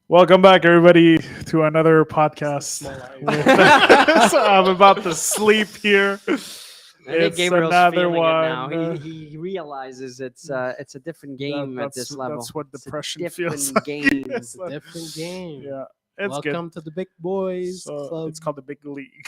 Welcome back, everybody, to another podcast. So I'm about to sleep here. I think It's Gabriel's another feeling one. it now. He realizes it's a different game at this level. That's what It's a depression different feels like. game. It's It's a different game. yeah, it's Welcome to the big boys good. So club. it's called the big league.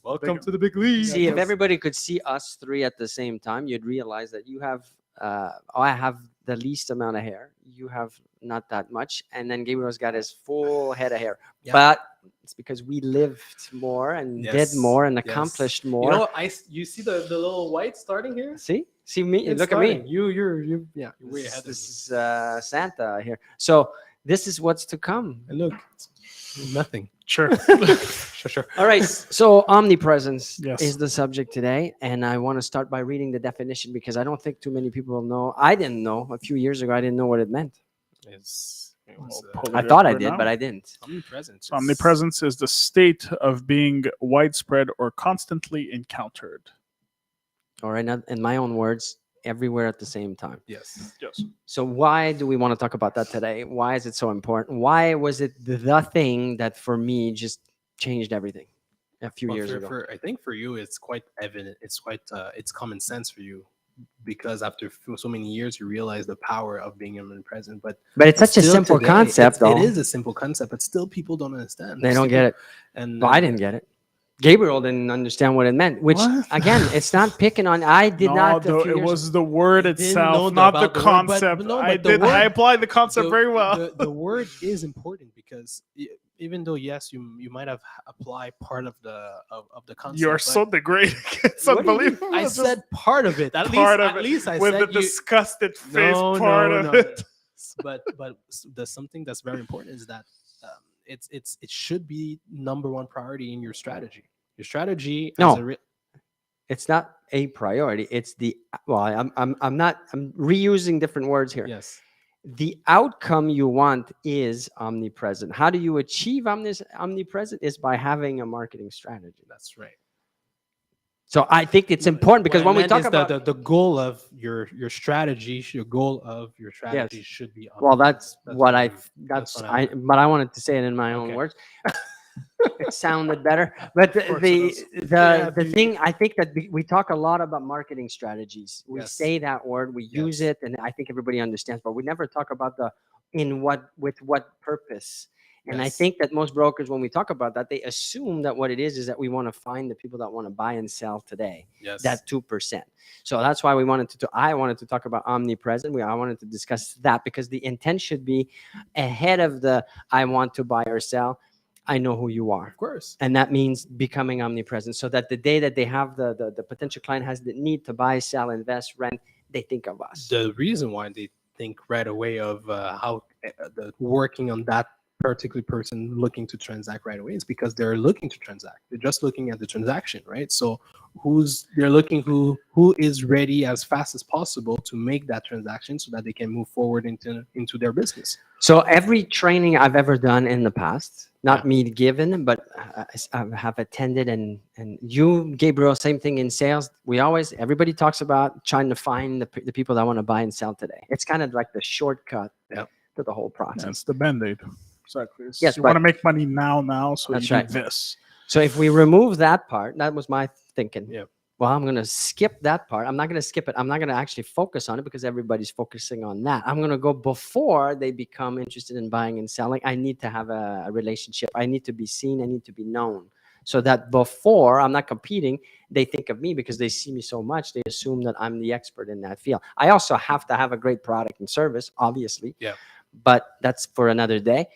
Welcome big- to the big league. See, if Yes. everybody could see us three at the same time, you'd realize that you have. I have the least amount of hair. You have not that much, and then Gabriel's got his full head of hair. Yeah. But it's because we lived more and Yes, did more and yes. accomplished You more. know, you see the little white starting here. See me. It's Look starting. at me. You yeah. You're way This, ahead of this me. is Santa here. So this is what's to come. And look, nothing. Sure. Sure. All right. So omnipresence Yes. is the subject today, and I want to start by reading the definition because I don't think too many people know. I didn't know a few years ago. I didn't know what it meant. It's pull I it thought up I right did, now. but I didn't. omnipresent. So omnipresence is the state of being widespread or constantly encountered. All right. Now, in my own words, everywhere at the same time. Yes. Yes. So why do we want to talk about that today? Why is it so important? Why was it the thing that for me just changed everything a few Well, years ago? I think for you, it's quite evident. It's quite it's common sense for you because after so many years, you realize the power of being omnipresent. But But it's such a still simple today, concept, though. It is a simple concept, but still people don't understand. They don't get it. And Well, I didn't get it. Gabriel didn't understand what it meant, which What? again, it's not picking on. I did No, not. though, it was the word You didn't know itself, not the about the word, but- concept. no, I but the did. I word- applied the concept very well. The word is important because even though yes, you might have applied part of the concept. You are but so degrading. It's What do you mean? unbelievable. I Just said part of it. At part of least I with said the you, disgusted face no, part no, of no, it. but there's something that's very important is that it should be number one priority in your strategy. Your strategy. No. As a It's not a priority. It's the well. I'm not. I'm reusing different words here. yes. The outcome you want is omnipresent. How do you achieve omnipresent? Is by having a marketing strategy. That's right. So I think it's important because What I when we meant talk is about the goal of your strategy, your goal of your strategy should be. well, that's what I. what That's what I. But I wanted to say it in my own Okay. words. It sounded better, but Of course it does. the thing I think that we talk a lot about marketing strategies. We Yes. say that word, we use Yes. it, and I think everybody understands. But we never talk about the with what purpose. And I Yes. think that most brokers, when we talk about that, they assume that what it is that we want to find the people that want to buy and sell today. Yes. That 2%. So that's why we wanted to. I wanted to talk about omnipresent. I wanted to discuss that because the intent should be ahead of the I want to buy or sell. I know who you are. Of course. And that means becoming omnipresent so that the day that they have the potential client has the need to buy, sell, invest, rent, they think of us. The reason why they think right away of how the working on that particular person looking to transact right away is because they're looking to transact. They're just looking at the transaction, right? So they're looking who is ready as fast as possible to make that transaction so that they can move forward into their business. So every training I've ever done in the past, not Yeah. me given, but I have attended, and you, Gabriel, same thing in sales. Everybody talks about trying to find the people that want to buy and sell today. It's kind of like the shortcut Yeah. to the whole process. That's the band-aid. Exactly. Yes, you but- want to make money now, so That's you right. do this. So if we remove that part, that was my thinking. Yeah. Well, I'm going to skip that part. I'm not going to skip it. I'm not going to actually focus on it because everybody's focusing on that. I'm going to go before they become interested in buying and selling. I need to have a relationship. I need to be seen. I need to be known. So that before I'm not competing, they think of me because they see me so much. They assume that I'm the expert in that field. I also have to have a great product and service, obviously. Yeah. But that's for another day.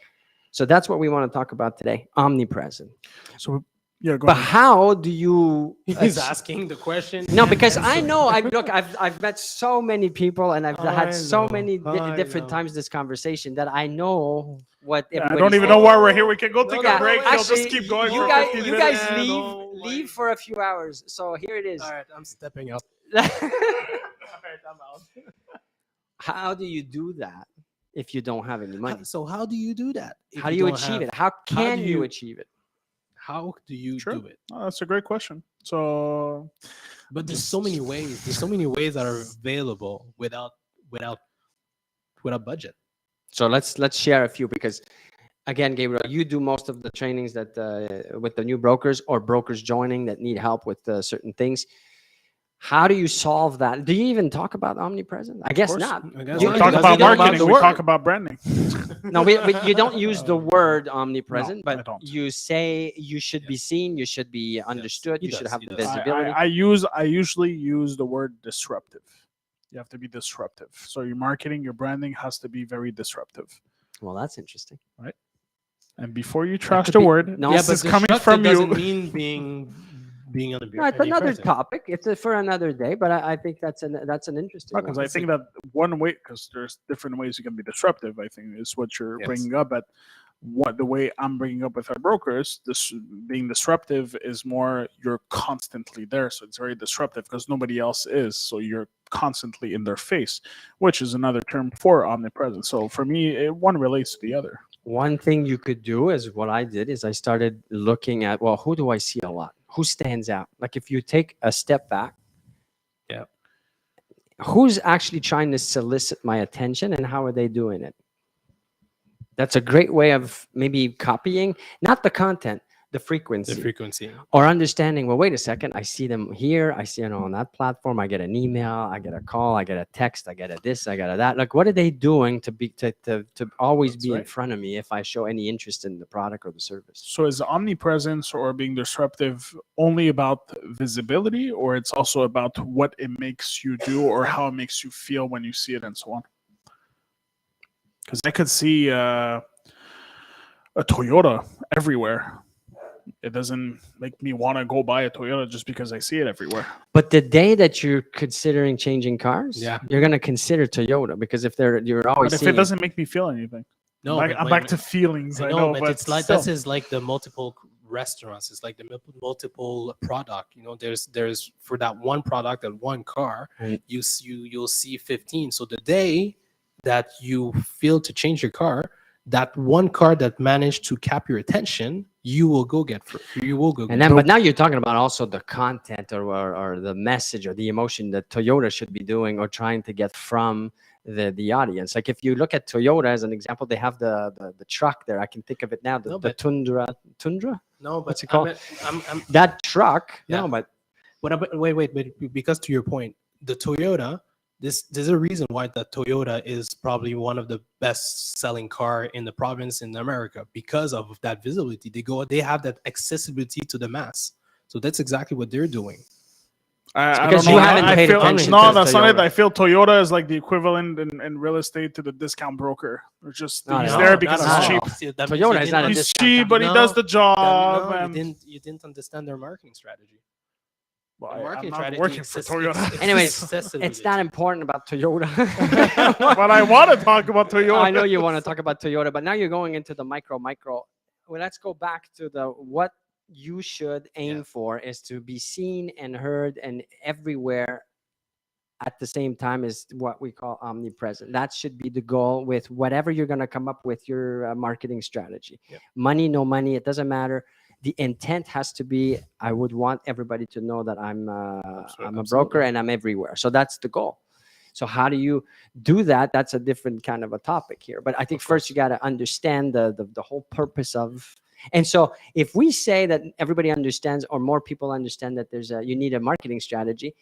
So that's what we want to talk about today, omnipresent. So yeah, go But ahead. how do you? He's asking the question. No, and because I answer. know. I've met so many people, and I've had I so know, many I different know. times this conversation that I know what. Yeah, I everybody's don't even thinking. know why we're here. We can go No, take no, a break. no, They'll Actually, just keep going you for guys, 15 you minutes. guys Yeah, leave no, leave wait. for a few hours. So here it is. All right, I'm stepping up. How do you do that if you don't have any money? So how do you do that? if How do you don't achieve have- it? How can do you you- achieve it? How do you Sure. do it? Oh, that's a great question. So But there's so many ways. There's so many ways that are available without budget. So let's share a few because again, Gabriel, you do most of the trainings that with the new brokers or brokers joining that need help with certain things. How do you solve that? Do you even talk about omnipresent? I guess course. not. I guess We not. talk Because about we don't use marketing. the We word. talk about branding. No, you don't use the word omnipresent, I but don't. you say you should be seen, you should be understood, he you should does, have he the does. visibility. I usually use the word disruptive. You have to be disruptive. So your marketing, your branding has to be very disruptive. Well, that's interesting. And before you trash could the be- word, no, this but is coming disruptive from doesn't you. mean being No, it's another topic. It's for another day, but I think that's an interesting Because one. I think that one way, because there's different ways you can be disruptive, I think is what you're Yes. bringing up. But what the way I'm bringing up with our brokers, this being disruptive is more you're constantly there, so it's very disruptive because nobody else is. So you're constantly in their face, which is another term for omnipresent. So for me, one relates to the other. One thing you could do is what I did is I started looking at, well, who do I see a lot? Who stands out? Like if you take a step back, Yeah. who's actually trying to solicit my attention and how are they doing it? That's a great way of maybe copying, not the content, the frequency. The frequency. Or understanding, well, wait a second, I see them here, I see it on that platform, I get an email, I get a call, I get a text, I get a this, I get a that. Like, what are they doing to always That's be in right. front of me if I show any interest in the product or the service? So is omnipresence or being disruptive only about visibility, or it's also about what it makes you do or how it makes you feel when you see it and so on? Because I could see a Toyota everywhere. It doesn't make me want to go buy a Toyota just because I see it everywhere. But the day that you're considering changing cars, Yeah. you're going to consider Toyota because if you're always But if seeing it doesn't make me feel anything, No, I'm but back to feelings. I know, but it's like still. this is like the multiple restaurants. It's like the multiple product. You know, there's for that one product, that one car, Right. you'll see 15. So the day that you feel to change your car, that one car that managed to cap your attention, you will go get. You will go. And then, but now you're talking about also the content or the message or the emotion that Toyota should be doing or trying to get from the audience. Like if you look at Toyota as an example, they have the truck there. I can think of it now. The Tundra. No, but What's it called? I'm That truck. Yeah. No, but wait, because to your point, the Toyota, there's a reason why the Toyota is probably one of the best selling car in the province in America because of that visibility. They have that accessibility to the mass. So that's exactly what they're doing. I because don't you know. haven't paid attention No, to that's not it. Toyota. I feel Toyota is like the equivalent in real estate to the discount broker. Or just No, he's no, there because not it's at cheap. all. See, that means Toyota you is not a didn't He's discount cheap, but he No, does the job. No, and you didn't understand their marketing strategy. well, Their I'm marketing not strategy working for Toyota. Anyways, it's not important about Toyota. But I want to talk about Toyota. I know you want to talk about Toyota, but now you're going into the micro. Well, let's go back to what you should aim for is to be seen and heard and everywhere at the same time is what we call omnipresent. That should be the goal with whatever you're going to come up with your marketing strategy. Yep. Money, no money, it doesn't matter. The intent has to be, I would want everybody to know that I'm a broker and I'm everywhere. So that's the goal. So how do you do that? That's a different kind of a topic here. But I think first you got to understand the whole purpose of. And so if we say that everybody understands or more people understand that you need a marketing strategy,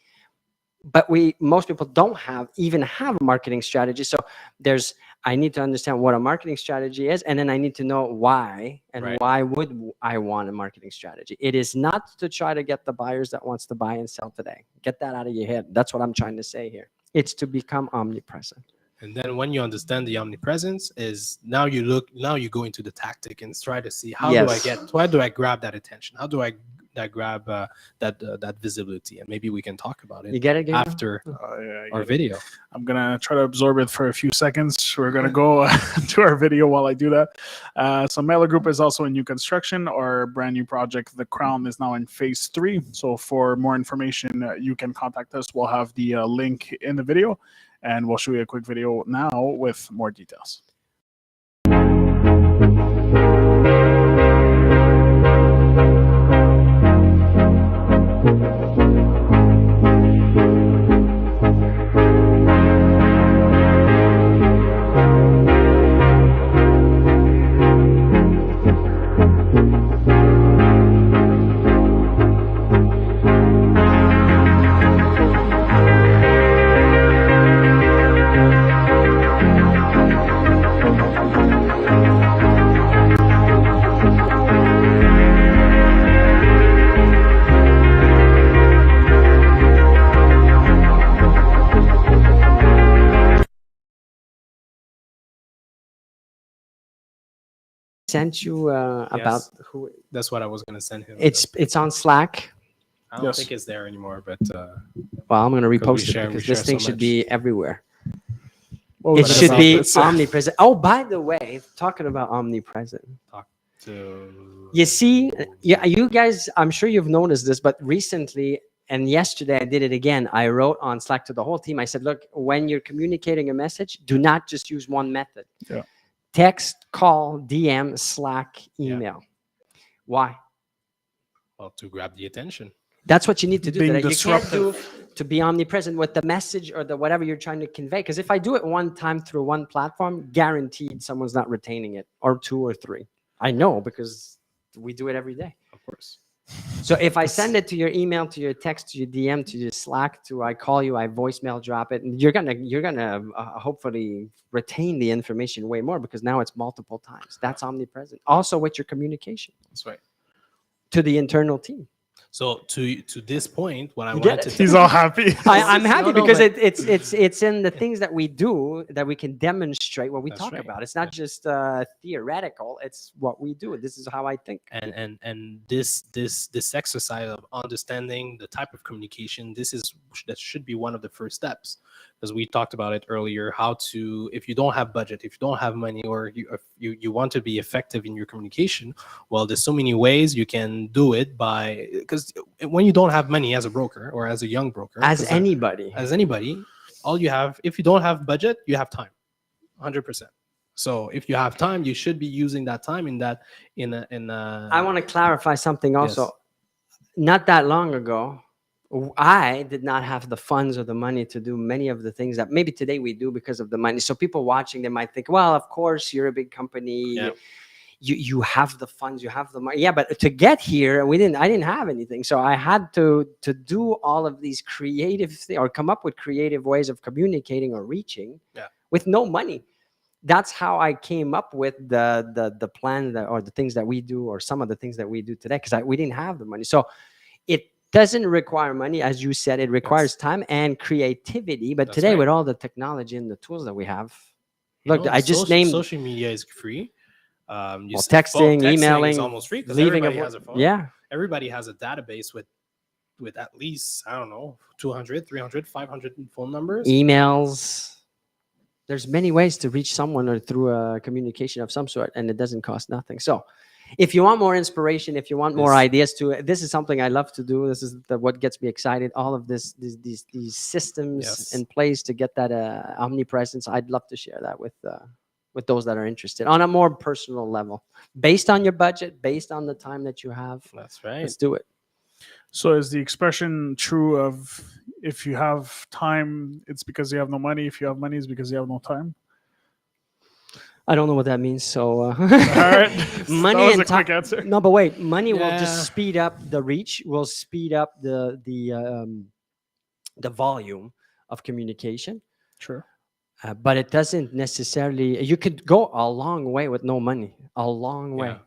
but most people don't even have a marketing strategy. So I need to understand what a marketing strategy is, and then I need to know why and why would I want a marketing strategy. It is not to try to get the buyers that wants to buy and sell today. Get that out of your head. That's what I'm trying to say here. It's to become omnipresent. And then when you understand the omnipresence is now you go into the tactic and try to see how do I grab that attention? How do I grab that visibility? And maybe we can talk about it. You get it, Gabriel? After our video. I'm gonna try to absorb it for a few seconds. We're gonna go to our video while I do that. So Mailer Group is also in new construction. Our brand new project, The Crown, is now in phase 3. So for more information, you can contact us. We'll have the link in the video, and we'll show you a quick video now with more details. sent you about Yes. who? That's what I was gonna send him. It's on Slack. I don't Yes. think it's there anymore, but Well, I'm going to we repost it share- we because this share thing so should much. be everywhere. What It was should about be this? omnipresent. Oh, by the way, talking about omnipresent. to You see, yeah, you guys, I'm sure you've noticed this, but recently and yesterday I did it again. I wrote on Slack to the whole team. I said, look, when you're communicating a message, do not just use one method. Yeah. Text, call, DM, Slack, email. Why? well, to grab the attention. That's what you need to do. Being That you can't do disruptive. to be omnipresent with the message or the whatever you're trying to convey. Because if I do it one time through one platform, guaranteed someone's not retaining it, or two or three. I know because we do it every day. Of course. So if I send it to your email, to your text, to your DM, to your Slack, to I call you, I voicemail drop it, and you're gonna hopefully retain the information way more because now it's multiple times. That's omnipresent. Also with your communication That's right. to the internal team. So to this point, what I You get wanted it? to He's all happy. I'm happy No, because but- it's in the things that we do that we can demonstrate what we That's talk right. about. It's not just theoretical. It's what we do. This is how I think. and this exercise of understanding the type of communication, that should be one of the first steps, because we talked about it earlier, how to, if you don't have budget, if you don't have money, or you want to be effective in your communication, well, there's so many ways you can do it. By because when you don't have money as a broker or as a young broker, As anybody. all you have, if you don't have budget, you have time, 100%. So if you have time, you should be using that time in a I want to clarify something also. Yes. Not that long ago, I did not have the funds or the money to do many of the things that maybe today we do because of the money. So people watching, they might think, well, of course, you're a big company. Yeah. You have the funds, you have the money. Yeah, but to get here, I didn't have anything. So I had to do all of these creative things or come up with creative ways of communicating or reaching with no money. That's how I came up with the plan that, or the things that we do, or some of the things that we do today, because we didn't have the money. So it doesn't require money, as you said. It requires time and creativity. But That's today, right. with all the technology and the tools that we have, look, You know, I just named social media is free. texting, emailing, is almost free because leaving everybody a has a phone. yeah. Everybody has a database with at least, I don't know, 200, 300, 500 phone numbers. Emails. There's many ways to reach someone or through a communication of some sort, and it doesn't cost nothing. So if you want more inspiration, if you want more ideas this is something I love to do. This is what gets me excited. All of these systems in place to get that omnipresence. I'd love to share that with those that are interested on a more personal level, based on your budget, based on the time that you have. That's right. Let's do it. So is the expression true of if you have time, it's because you have no money. If you have money, it's because you have no time? I don't know what that means. So All right. money that was and a quick time. answer. No, but wait, money will Yeah. just speed up the reach. Will speed up the volume of communication. Sure. But it doesn't necessarily. You could go a long way with no money. A long way. Yeah.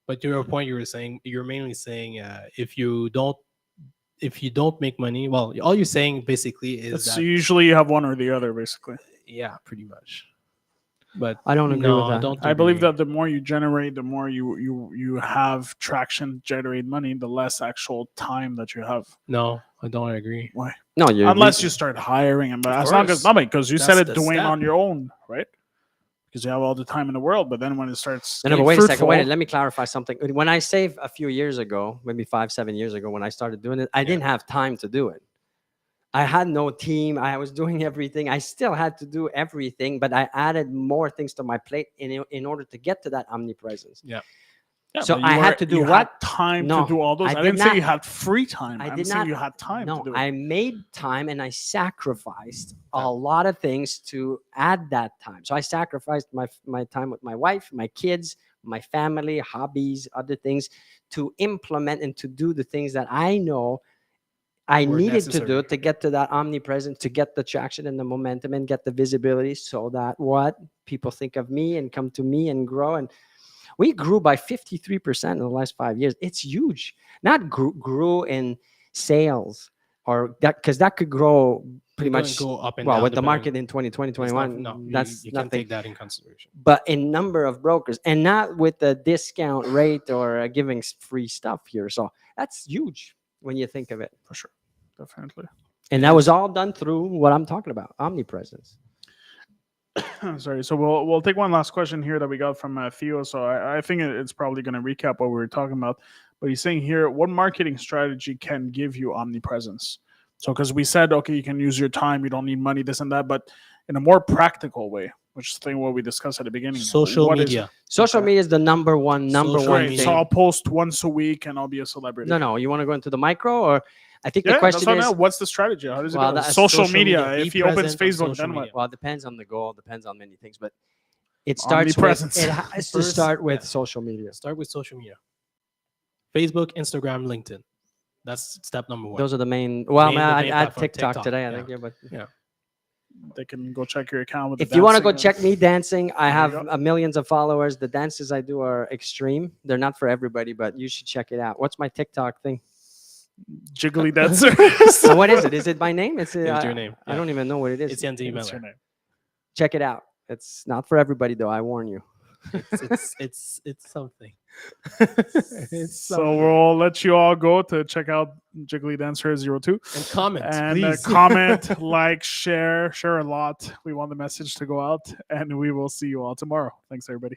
But to your point, you're mainly saying if you don't make money, well, all you're saying basically is It's that, usually you have one or the other, basically. yeah, pretty much. But I don't agree with that. Don't I believe agree. that the more you generate, the more you have traction, generate money, the less actual time that you have. No, I don't agree. Why? No, you Unless you start hiring, and but Of as long course. as because you said That's it the doing step. on your own, right? Because you have all the time in the world, but then when it starts, No, but getting wait a second. fruitful, Wait, let me clarify something. When I saved a few years ago, maybe 5-7 years ago, when I started doing it, I didn't have time to do it. I had no team. I was doing everything. I still had to do everything, but I added more things to my plate in order to get to that omnipresence. Yeah. Yeah, So but you I had to do you what? Had time No, to do all those. I I, did didn't not. say you had free time. I I'm did saying not. you had time No, to do it. I made time and I sacrificed a lot of things to add that time. So I sacrificed my time with my wife, my kids, my family, hobbies, other things to implement and to do the things that I know I Were needed to do necessary. to get to that omnipresence, to get the traction and the momentum and get the visibility so that what people think of me and come to me and grow. And we grew by 53% in the last 5 years. It's huge. Not grew in sales or that because that could grow pretty Gonna much. go up and Well, down with the depending- market in 2020, it's not- 21, no, that's you can't nothing. take that in consideration. But in number of brokers, and not with the discount rate or giving free stuff here. So that's huge when you think of it. For sure. Definitely. And that was all done through what I'm talking about, omnipresence. Sorry. So we'll take one last question here that we got from Theo. So I think it's probably going to recap what we were talking about. But he's saying here, what marketing strategy can give you omnipresence? So because we said, okay, you can use your time, you don't need money, this and that, but in a more practical way, which is the thing what we discussed at the beginning. Social What is- media. Social media is the number one Social Great. thing. So I'll post once a week and I'll be a celebrity. No, you want to go into the micro, or I think Yeah, the question that's what I is, know. What's the strategy? How does it Well, go? that's Social, social media. media. Be If he opens present on Facebook, social then what? media. well, it depends on the goal, depends on many things, but it starts with, Omnipresence. it has to First, start with yeah. social media. Start with social media. Facebook, Instagram, LinkedIn. That's step number one. Those are the main. Well, Main- man, the I main add platform, TikTok, TikTok, today. I yeah. think, yeah, but They can go check your account with if the you want to go dancing. check me dancing, I There you have go. millions of followers. The dances I do are extreme. They're not for everybody, but you should check it out. What's my TikTok thing? Jiggly dancer. What is it? Is it my name? It's your name, I yeah. don't even know what it is. It's Yandy What's your Miller. name? Check it out. It's not for everybody, though. I warn you. It's something. So we'll let you all go to check out Jiggly Dancer 02 And comment, and please. comment, like, share a lot. We want the message to go out, and we will see you all tomorrow. Thanks, everybody.